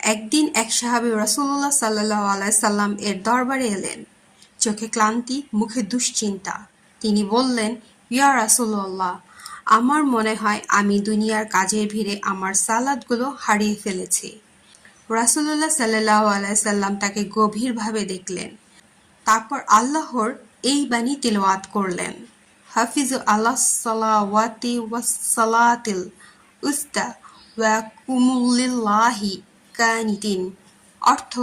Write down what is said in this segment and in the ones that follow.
একদিন এক সাহাবী রাসূলুল্লাহ সাল্লাল্লাহু আলাইহি সাল্লাম এর দরবারে এলেন। চোখে ক্লান্তি, মুখে দুশ্চিন্তা। তিনি বললেন, ইয়া রাসূলুল্লাহ, আমার মনে হয় আমি দুনিয়ার কাজের ভিড়ে আমার সালাদগুলো হারিয়ে ফেলেছি। রাসূলুল্লাহ সাল্লাল্লাহু আলাইহি সাল্লাম তাকে গভীরভাবে দেখলেন। তারপর আল্লাহর এই বাণী তিলাওয়াত করলেন, হাফিজু আলাস সালাওয়াতি ওয়াস সালাতিল উস্তা ওয়া কুমু লিল্লাহি কানিতিন। অর্থ,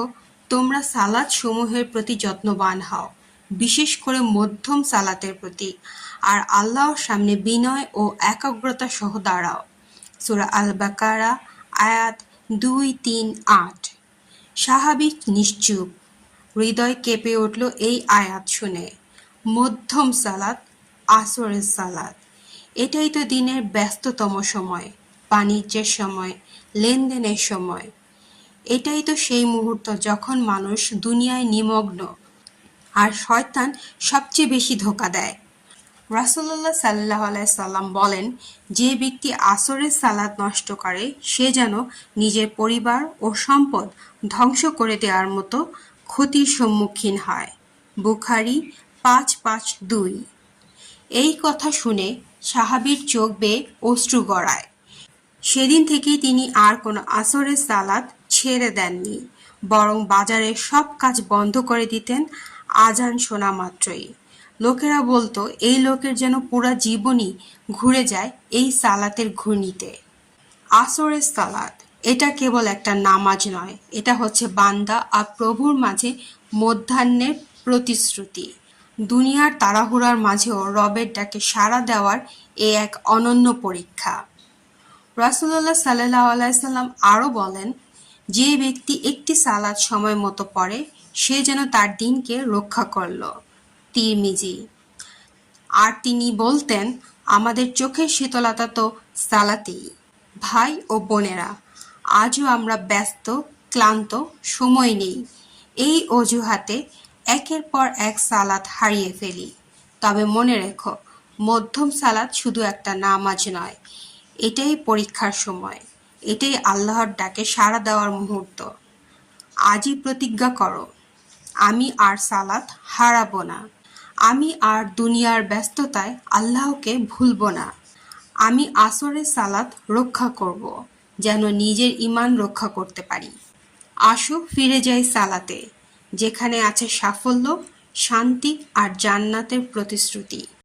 তোমরা সালাত সমূহের প্রতি যত্নবান হও, বিশেষ করে মধ্যম সালাতের প্রতি, আর আল্লাহর সামনে বিনয় ও একাগ্রতা সহ দাঁড়াও। সূরা আল বাকারা আয়াত 2-3-8। সাহাবী নিশ্চুপ, হৃদয় কেঁপে উঠল এই আয়াত শুনে। মধ্যম সালাত, আসরের সালাত, এটাই তো দিনের ব্যস্ততম সময়, বাণিজ্যের সময়, লেনদেনের সময়। এটাই তো সেই মুহূর্ত যখন মানুষ দুনিয়ায় নিমগ্ন আর শয়তান সবচেয়ে বেশি ধোঁকা দেয়। রাসূলুল্লাহ সাল্লাল্লাহু আলাইহি সাল্লাম বলেন, যে ব্যক্তি আসরের সালাত নষ্ট করে সে যেন নিজের পরিবার ও সম্পদ ধ্বংস করে দেওয়ার মতো ক্ষতির সম্মুখীন হয়। বুখারী 552। এই কথা শুনে সাহাবীর চোখ বেয়ে অশ্রু গড়ায়। সেদিন থেকেই তিনি আর কোনো আসরের সালাত ছেড়ে দেননি, বরং বাজারের সব কাজ বন্ধ করে দিতেন আজান শোনা মাত্রই। লোকেরা বলতো, এই লোকের যেন পুরা জীবনই ঘুরে যায় এই সালাতের ঘূর্ণিতে। আসরের সালাত, এটা কেবল একটা নামাজ নয়, এটা হচ্ছে বান্দা আর প্রভুর মাঝে মধ্যাহ্নের প্রতিশ্রুতি। দুনিয়ার তাড়াহুড়ার মাঝেও রবের ডাকে সাড়া দেওয়ার এ এক অনন্য পরীক্ষা। রাসূলুল্লাহ সাল্লাল্লাহু আলাইহি সাল্লাম আরও বলেন, যে ব্যক্তি একটি সালাত সময় মতো পড়ে সে যেন তার দিনকে রক্ষা করল। তিরমিজি। আর তিনি বলতেন, আমাদের চোখের শীতলতা তো সালাতেই। ভাই ও বোনেরা, আজও আমরা ব্যস্ত, ক্লান্ত, সময় নেই, এই অজুহাতে একের পর এক সালাত হারিয়ে ফেলি। তবে মনে রেখো, মধ্যম সালাত শুধু একটা নামাজ নয়, এটাই পরীক্ষার সময়, এটাই আল্লাহর ডাকে সাড়া দেওয়ার মুহূর্ত। আজই প্রতিজ্ঞা করো, আমি আর সালাত হারাবো না। আমি আর দুনিয়ার ব্যস্ততায় আল্লাহকে ভুলব না। আমি আসরের সালাত রক্ষা করব, যেন নিজের ঈমান রক্ষা করতে পারি। আসো ফিরে যাই সালাতে, যেখানে আছে সাফল্য, শান্তি আর জান্নাতের প্রতিশ্রুতি।